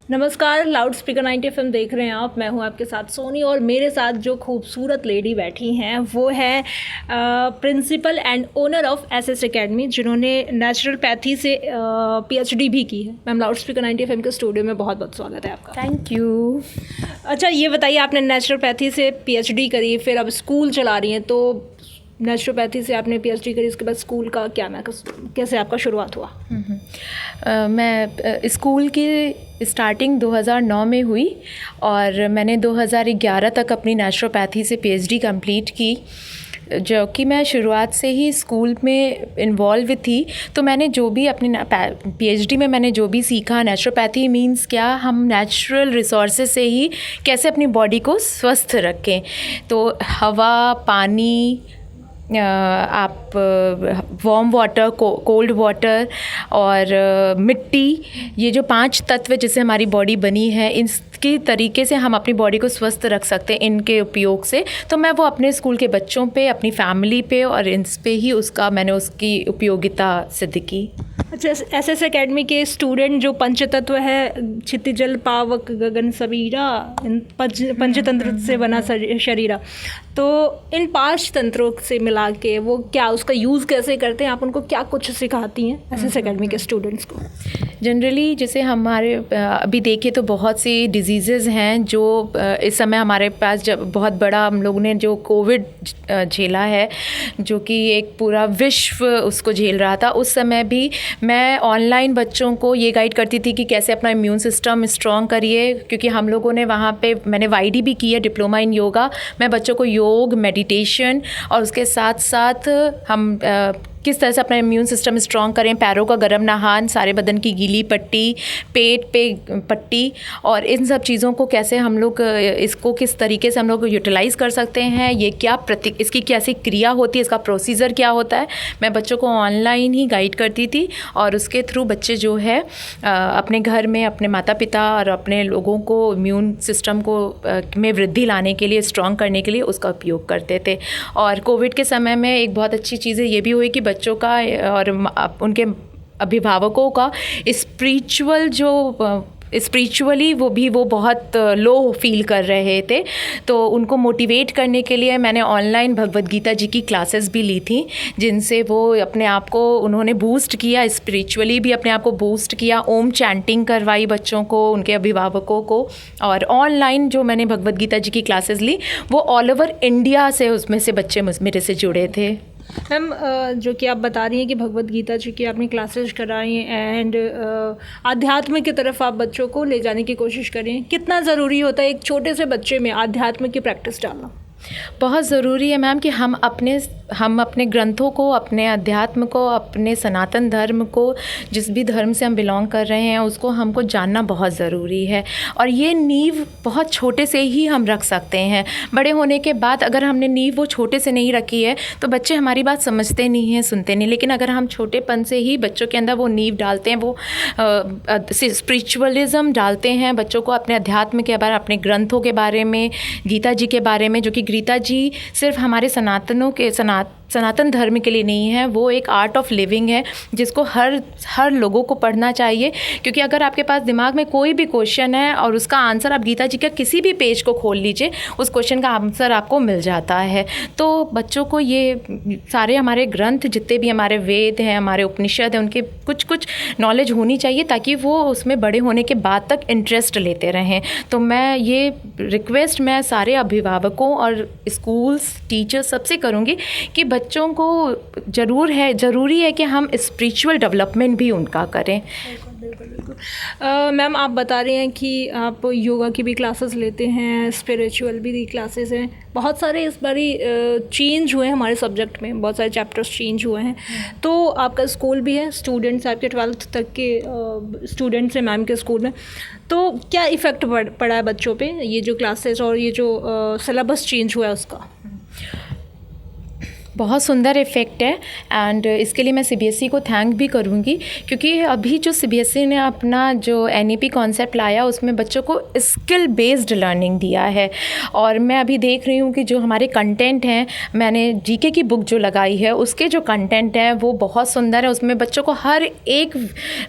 नमस्कार, loud speaker 90 FM देख रहे हैं आप। मैं हूं आपके साथ सोनी और मेरे साथ जो खूबसूरत लेडी बैठी हैं वो है principal and owner of SS academy, जिन्होंने नेचुरोपैथी से पीएचडी भी की है। मैम, लाउड स्पीकर 90 FM के स्टूडियो में बहुत बहुत स्वागत है आपका। Thank you. अच्छा, ये बताइए, आपने नेचुरोपैथी से पीएचडी करी, फिर अब स्कूल चला रही हैं, तो नेचुरोपैथी से आपने पीएचडी करी, उसके बाद स्कूल का कैसे आपका शुरुआत हुआ? मैं स्कूल की स्टार्टिंग 2009 में हुई और मैंने 2011 तक अपनी नेचुरोपैथी से पीएचडी कंप्लीट की, जो कि मैं शुरुआत से ही स्कूल में इन्वॉल्व थी। तो मैंने जो भी अपनी पीएचडी में मैंने जो भी सीखा, नेचुरोपैथी मींस क्या, हम नेचुरल रिसोर्सेज से ही कैसे अपनी बॉडी को स्वस्थ रखें। तो हवा, पानी, आप वार्म वाटर, कोल्ड वाटर और मिट्टी, ये जो 5 तत्व जिससे हमारी बॉडी बनी है, इसके तरीके से हम अपनी बॉडी को स्वस्थ रख सकते हैं इनके उपयोग से। तो मैं वो अपने स्कूल के बच्चों पे, अपनी फैमिली पे और इन पे ही मैंने उसकी उपयोगिता सिद्ध की। अच्छा, एसएस एकेडमी के स्टूडेंट जो पंचतत्व है, क्षितिजल पावक गगन सबीरा, पंचतंत्र से बना शरीरा, तो इन 5 तंत्रों से मिला के वो क्या, उसका यूज़ कैसे करते हैं आप, उनको क्या कुछ सिखाती हैं एसएस एकेडमी के स्टूडेंट्स को? जनरली जैसे हमारे अभी देखें तो बहुत सी डिजीज़ेज़ हैं जो इस समय हमारे पास, जब बहुत बड़ा हम लोगों ने जो कोविड झेला है, जो कि एक पूरा विश्व उसको झेल रहा था, उस समय भी मैं ऑनलाइन बच्चों को ये गाइड करती थी कि कैसे अपना इम्यून सिस्टम स्ट्रॉन्ग करिए, क्योंकि हम लोगों ने वहाँ पे, मैंने वाईडी भी की है, डिप्लोमा इन योगा। मैं बच्चों को योग, मेडिटेशन और उसके साथ साथ हम किस तरह से अपना इम्यून सिस्टम स्ट्रॉन्ग करें, पैरों का गर्म नहान, सारे बदन की गीली पट्टी, पेट पे पट्टी, और इन सब चीज़ों को कैसे हम लोग इसको किस तरीके से हम लोग यूटिलाइज़ कर सकते हैं, ये क्या इसकी कैसी क्रिया होती है, इसका प्रोसीजर क्या होता है, मैं बच्चों को ऑनलाइन ही गाइड करती थी। और उसके थ्रू बच्चे जो है अपने घर में अपने माता पिता और अपने लोगों को इम्यून सिस्टम को में वृद्धि लाने के लिए, स्ट्रॉन्ग करने के लिए उसका उपयोग करते थे। और कोविड के समय में एक बहुत अच्छी चीज़ ये भी हुई कि बच्चों का और उनके अभिभावकों का स्पिरिचुअली वो बहुत लो फील कर रहे थे। तो उनको मोटिवेट करने के लिए मैंने ऑनलाइन भगवद गीता जी की क्लासेस भी ली थी, जिनसे वो अपने आप को उन्होंने बूस्ट किया, स्पिरिचुअली भी अपने आप को बूस्ट किया। ओम चैंटिंग करवाई बच्चों को, उनके अभिभावकों को। और ऑनलाइन जो मैंने भगवद गीता जी की क्लासेस ली, वो ऑल ओवर इंडिया से उसमें से बच्चे मेरे से जुड़े थे। मैम, जो कि आप बता रही हैं कि भगवद गीता जी की आपने क्लासेस कराई एंड आध्यात्म की तरफ आप बच्चों को ले जाने की कोशिश करें, कितना ज़रूरी होता है एक छोटे से बच्चे में आध्यात्म की प्रैक्टिस डालना? बहुत ज़रूरी है मैम कि हम अपने ग्रंथों को, अपने अध्यात्म को, अपने सनातन धर्म को, जिस भी धर्म से हम बिलोंग कर रहे हैं, उसको हमको जानना बहुत ज़रूरी है। और ये नींव बहुत छोटे से ही हम रख सकते हैं। बड़े होने के बाद अगर हमने नींव वो छोटे से नहीं रखी है तो बच्चे हमारी बात समझते नहीं हैं, सुनते नहीं। लेकिन अगर हम छोटेपन से ही बच्चों के अंदर वो नींव डालते हैं, वो स्पिरिचुअलिज्म डालते हैं बच्चों को, अपने अध्यात्म के बारे, अपने ग्रंथों के बारे में, गीता जी के बारे में, जो कि गीता जी सिर्फ हमारे सनातन धर्म के लिए नहीं है, वो एक आर्ट ऑफ लिविंग है जिसको हर लोगों को पढ़ना चाहिए। क्योंकि अगर आपके पास दिमाग में कोई भी क्वेश्चन है और उसका आंसर, आप गीता जी का किसी भी पेज को खोल लीजिए, उस क्वेश्चन का आंसर आपको मिल जाता है। तो बच्चों को ये सारे हमारे ग्रंथ, जितने भी हमारे वेद हैं, हमारे उपनिषद हैं, उनके कुछ नॉलेज होनी चाहिए, ताकि वो उसमें बड़े होने के बाद तक इंटरेस्ट लेते रहें। तो मैं ये रिक्वेस्ट मैं सारे अभिभावकों और स्कूल्स, टीचर्स सबसे करूँगी कि बच्चों को ज़रूरी है कि हम स्पिरिचुअल डेवलपमेंट भी उनका करें। मैम, आप बता रही हैं कि आप योगा की भी क्लासेस लेते हैं, स्पिरिचुअल भी क्लासेस हैं, बहुत सारे इस बारी चेंज हुए हैं हमारे सब्जेक्ट में, बहुत सारे चैप्टर्स चेंज हुए हैं। तो आपका स्कूल भी है, स्टूडेंट्स आपके 12th तक के स्टूडेंट्स हैं मैम के स्कूल में, तो क्या इफ़ेक्ट पड़ा है बच्चों पे ये जो क्लासेस और ये जो सिलेबस चेंज हुआ है उसका? बहुत सुंदर इफ़ेक्ट है एंड इसके लिए मैं सीबीएसई को थैंक भी करूँगी, क्योंकि अभी जो सीबीएसई ने अपना जो एनईपी कॉन्सेप्ट लाया उसमें बच्चों को स्किल बेस्ड लर्निंग दिया है। और मैं अभी देख रही हूँ कि जो हमारे कंटेंट हैं, मैंने जीके की बुक जो लगाई है उसके जो कंटेंट है वो बहुत सुंदर है। उसमें बच्चों को हर एक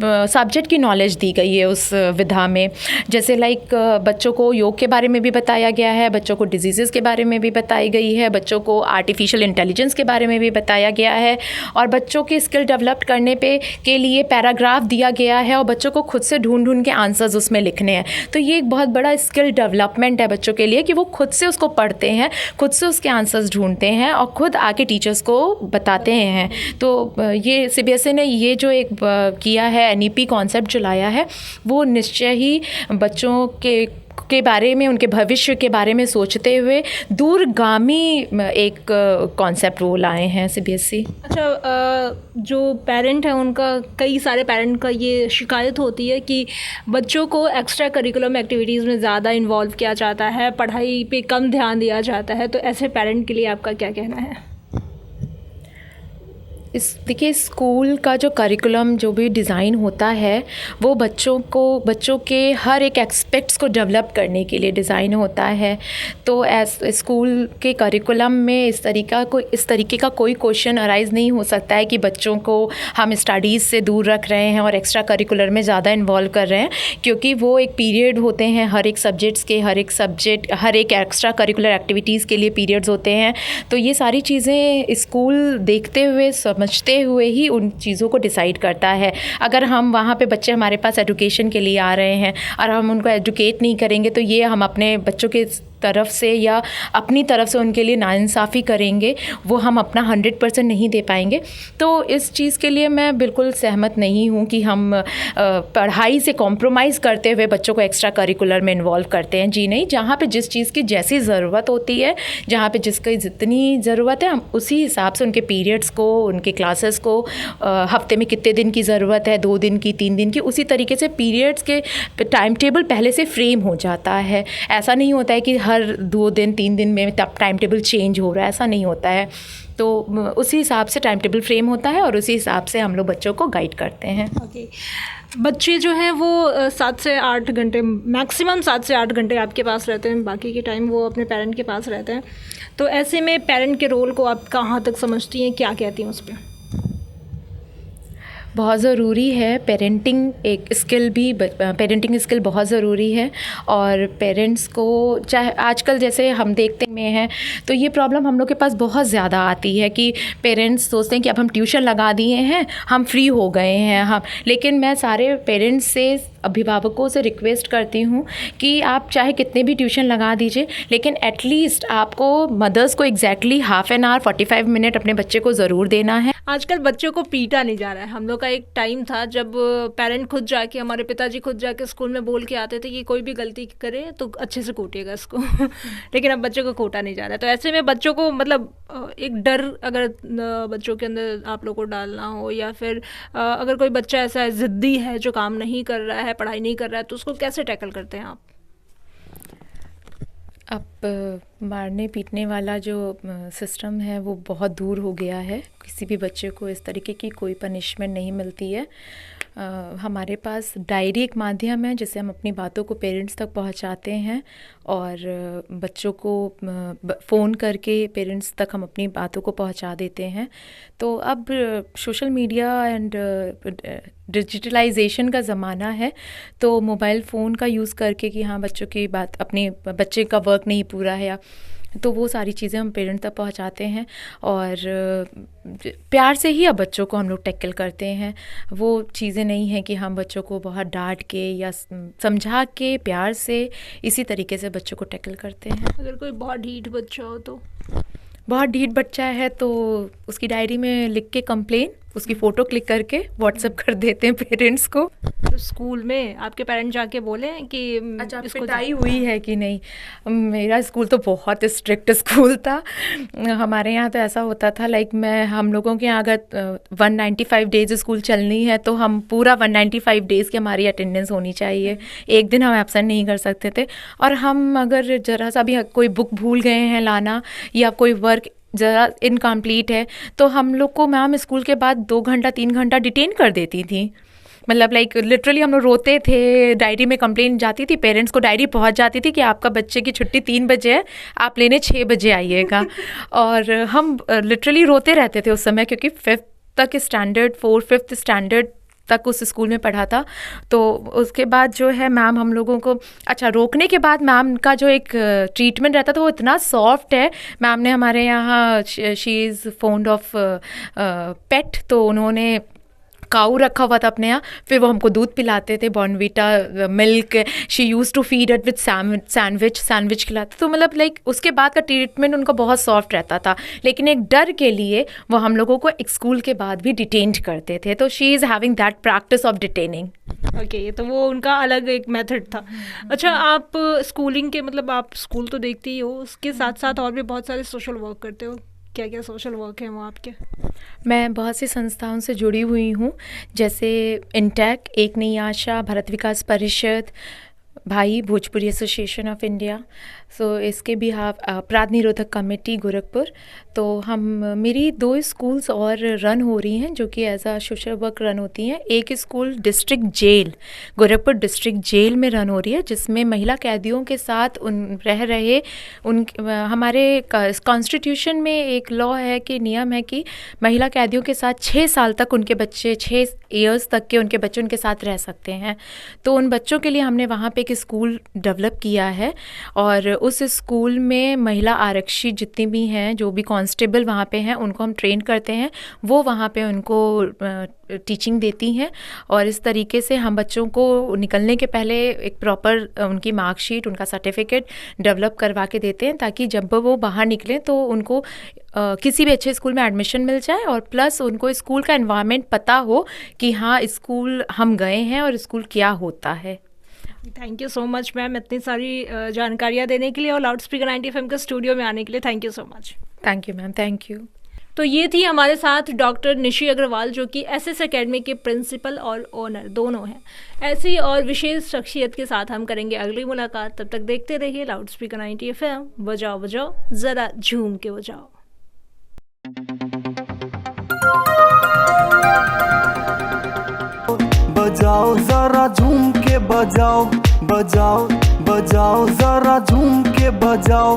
सब्जेक्ट की नॉलेज दी गई है उस विधा में। जैसे लाइक बच्चों को योग के बारे में भी बताया गया है, बच्चों को डिजीज़ के बारे में भी बताई गई है, बच्चों को आर्टिफिशियल इंटेलिजेंस के बारे में भी बताया गया है, और बच्चों की स्किल डेवलप करने के लिए पैराग्राफ दिया गया है और बच्चों को खुद से ढूंढ ढूंढ के आंसर्स उसमें लिखने हैं। तो ये एक बहुत बड़ा स्किल डेवलपमेंट है बच्चों के लिए कि वो खुद से उसको पढ़ते हैं, खुद से उसके आंसर्स ढूंढते हैं और खुद आके टीचर्स को बताते हैं। तो ये सीबीएसई ने ये जो एक किया है एनईपी कॉन्सेप्ट जो लाया है वो निश्चय ही बच्चों के बारे में, उनके भविष्य के बारे में सोचते हुए दूरगामी एक कॉन्सेप्ट वो लाए हैं सीबीएसई। अच्छा, जो पेरेंट है उनका, कई सारे पेरेंट का ये शिकायत होती है कि बच्चों को एक्स्ट्रा करिकुलम एक्टिविटीज़ में ज़्यादा इन्वॉल्व किया जाता है, पढ़ाई पे कम ध्यान दिया जाता है, तो ऐसे पेरेंट के लिए आपका क्या कहना है? देखिए, स्कूल का जो करिकुलम जो भी डिज़ाइन होता है वो बच्चों के हर एक एस्पेक्ट्स को डेवलप करने के लिए डिज़ाइन होता है। तो स्कूल के करिकुलम में इस तरीके का कोई क्वेश्चन अराइज़ नहीं हो सकता है कि बच्चों को हम स्टडीज़ से दूर रख रहे हैं और एक्स्ट्रा करिकुलर में ज़्यादा इन्वॉल्व कर रहे हैं, क्योंकि वो एक पीरियड होते हैं हर एक सब्जेक्ट्स के, हर एक एक्स्ट्रा करिकुलर एक्टिविटीज़ के लिए पीरियड्स होते हैं। तो ये सारी चीज़ें स्कूल देखते हुए, समझते हुए ही उन चीज़ों को डिसाइड करता है। अगर हम वहाँ पे बच्चे हमारे पास एजुकेशन के लिए आ रहे हैं और हम उनको एजुकेट नहीं करेंगे तो ये हम अपने बच्चों के तरफ से या अपनी तरफ से उनके लिए नाइंसाफ़ी करेंगे, वो हम अपना 100% नहीं दे पाएंगे। तो इस चीज़ के लिए मैं बिल्कुल सहमत नहीं हूँ कि हम पढ़ाई से कॉम्प्रोमाइज़ करते हुए बच्चों को एक्स्ट्रा करिकुलर में इन्वॉल्व करते हैं। जी नहीं, जहाँ पे जिस चीज़ की जैसी ज़रूरत होती है, जहाँ पे जिसकी जितनी ज़रूरत है, हम उसी हिसाब से उनके पीरियड्स को, उनके क्लासेस को, हफ्ते में कितने दिन की ज़रूरत है, 2 दिन की, 3 दिन की, उसी तरीके से पीरियड्स के टाइम टेबल पहले से फ्रेम हो जाता है। ऐसा नहीं होता है कि हर 2 दिन 3 दिन में तब टाइम टेबल चेंज हो रहा है, ऐसा नहीं होता है। तो उसी हिसाब से टाइम टेबल फ्रेम होता है और उसी हिसाब से हम लोग बच्चों को गाइड करते हैं। ओके, बच्चे जो हैं वो 7 से 8 घंटे, मैक्सिमम 7 से 8 घंटे आपके पास रहते हैं, बाकी के टाइम वो अपने पेरेंट के पास रहते हैं। तो ऐसे में पेरेंट के रोल को आप कहाँ तक समझती हैं, क्या कहती हैं उस पर? बहुत ज़रूरी है पेरेंटिंग स्किल बहुत ज़रूरी है। और पेरेंट्स को, चाहे आजकल जैसे हम देखते हैं तो ये प्रॉब्लम हम लोग के पास बहुत ज़्यादा आती है कि पेरेंट्स सोचते हैं कि अब हम ट्यूशन लगा दिए हैं, हम फ्री हो गए हैं। लेकिन मैं सारे पेरेंट्स से, अभिभावकों से रिक्वेस्ट करती हूँ कि आप चाहे कितने भी ट्यूशन लगा दीजिए, लेकिन एटलीस्ट आपको मदर्स को exactly half an hour 45 minute अपने बच्चे को ज़रूर देना है। आजकल बच्चों को पीटा नहीं जा रहा है। हम लोग का एक टाइम था जब पेरेंट खुद जाके, हमारे पिताजी खुद जाके स्कूल में बोल के आते थे कि कोई भी गलती करे तो अच्छे से कूटिएगा इसको लेकिन अब बच्चों को कूटा नहीं जा रहा है। तो ऐसे में बच्चों को, मतलब एक डर अगर बच्चों के अंदर आप लोग को डालना हो, या फिर अगर कोई बच्चा ऐसा है, ज़िद्दी है, जो काम नहीं कर रहा है, पढ़ाई नहीं कर रहा है, तो उसको कैसे टैकल करते हैं आप? अब मारने पीटने वाला जो सिस्टम है वो बहुत दूर हो गया है। किसी भी बच्चे को इस तरीके की कोई पनिशमेंट नहीं मिलती है। हमारे पास डायरी एक माध्यम है जिससे हम अपनी बातों को पेरेंट्स तक पहुंचाते हैं, और बच्चों को फ़ोन करके पेरेंट्स तक हम अपनी बातों को पहुंचा देते हैं। तो अब सोशल मीडिया एंड डिजिटलाइजेशन का ज़माना है, तो मोबाइल फ़ोन का यूज़ करके कि हाँ बच्चों की बात, अपने बच्चे का वर्क नहीं पूरा है, या तो वो सारी चीज़ें हम पेरेंट तक पहुंचाते हैं। और प्यार से ही अब बच्चों को हम लोग टैकल करते हैं। वो चीज़ें नहीं हैं कि हम बच्चों को बहुत डांट के या समझा के, प्यार से इसी तरीके से बच्चों को टैकल करते हैं। अगर कोई बहुत ढीठ बच्चा हो तो? बहुत ढीठ बच्चा है तो उसकी डायरी में लिख के कंप्लेन, उसकी फ़ोटो क्लिक करके व्हाट्सएप कर देते हैं पेरेंट्स को। तो स्कूल में आपके पेरेंट्स जाके बोले कि अच्छा, पिटाई हुई है कि नहीं? मेरा स्कूल तो बहुत स्ट्रिक्ट स्कूल था। हमारे यहाँ तो ऐसा होता था, लाइक हम लोगों के यहाँ अगर 195 डेज स्कूल चलनी है तो हम पूरा 195 डेज़ की हमारी अटेंडेंस होनी चाहिए। एक दिन हम एब्सेंट नहीं कर सकते थे। और हम अगर ज़रा सा भी कोई बुक भूल गए हैं लाना, या कोई वर्क ज़रा इनकम्प्लीट है, तो हम लोग को मैम स्कूल के बाद 2 घंटा 3 घंटा डिटेन कर देती थी। मतलब लाइक लिटरली हम लोग रोते थे, डायरी में कंप्लेंट जाती थी, पेरेंट्स को डायरी पहुंच जाती थी कि आपका बच्चे की छुट्टी 3 बजे है, आप लेने 6 बजे आइएगा। और हम लिटरली रोते रहते थे उस समय, क्योंकि 5th तक स्टैंडर्ड 4th-5th स्टैंडर्ड तक उस स्कूल में पढ़ा था। तो उसके बाद जो है मैम हम लोगों को, अच्छा रोकने के बाद मैम का जो एक ट्रीटमेंट रहता था वो इतना सॉफ्ट है। मैम ने हमारे यहाँ, शी इज़ फॉन्ड ऑफ पेट, तो उन्होंने काऊ रखा हुआ था अपने यहाँ, फिर वो हमको दूध पिलाते थे, Bournvita milk, she use to feed it with sandwich खिलाते। तो मतलब लाइक उसके बाद का ट्रीटमेंट उनका बहुत सॉफ्ट रहता था, लेकिन एक डर के लिए वो हम लोगों को एक स्कूल के बाद भी डिटेन्ड करते थे। तो she is having that practice of detaining. Okay, तो वो उनका अलग एक मेथड था। अच्छा, आप स्कूलिंग के, मतलब आप स्कूल तो देखते ही हो, उसके साथ साथ और भी बहुत सारे सोशल वर्क करते हो, क्या क्या सोशल वर्क हैं वो आपके? मैं बहुत सी संस्थाओं से जुड़ी हुई हूँ, जैसे इंटेक, एक नई आशा, भारत विकास परिषद, भाई भोजपुरी एसोसिएशन ऑफ इंडिया, सो इसके भी अपराध निरोधक कमेटी गोरखपुर। तो हम, मेरी 2 स्कूल्स और रन हो रही हैं जो कि as a social work run होती हैं। एक school district jail, Gorakhpur district jail में रन हो रही है, जिसमें महिला कैदियों के साथ हमारे कॉन्स्टिट्यूशन में एक लॉ है कि नियम है कि महिला कैदियों के साथ 6 साल तक उनके बच्चे, 6 ईयर्स तक के उनके बच्चे उनके साथ रह सकते हैं। तो उन बच्चों के लिए हमने वहाँ पे एक स्कूल डेवलप किया है, और उस स्कूल में महिला आरक्षी जितनी भी हैं, जो भी कांस्टेबल वहाँ पे हैं, उनको हम ट्रेन करते हैं, वो वहाँ पे उनको टीचिंग देती हैं। और इस तरीके से हम बच्चों को निकलने के पहले एक प्रॉपर उनकी मार्कशीट, उनका सर्टिफिकेट डेवलप करवा के देते हैं, ताकि जब वो बाहर निकलें तो उनको किसी भी अच्छे स्कूल में एडमिशन मिल जाए, और प्लस उनको स्कूल का एनवायरनमेंट पता हो कि हाँ स्कूल हम गए हैं और स्कूल क्या होता है। Thank you so much ma'am, इतनी सारी जानकारियाँ देने के लिए और लाउड स्पीकर 90 FM के स्टूडियो में आने के लिए। Thank you so much. Thank you ma'am, thank you. तो ये थी हमारे साथ डॉक्टर निशी अग्रवाल, जो कि SS एकेडमी के प्रिंसिपल और ओनर दोनों हैं। ऐसी और विशेष शख्सियत के साथ हम करेंगे अगली मुलाकात। तब तक देखते रहिए लाउड स्पीकर 90 FM। बजाओ बजाओ ज़रा झूम के बजाओ। बजाओ जरा झूम के बजाओ, बजाओ बजाओ जरा झूम के बजाओ।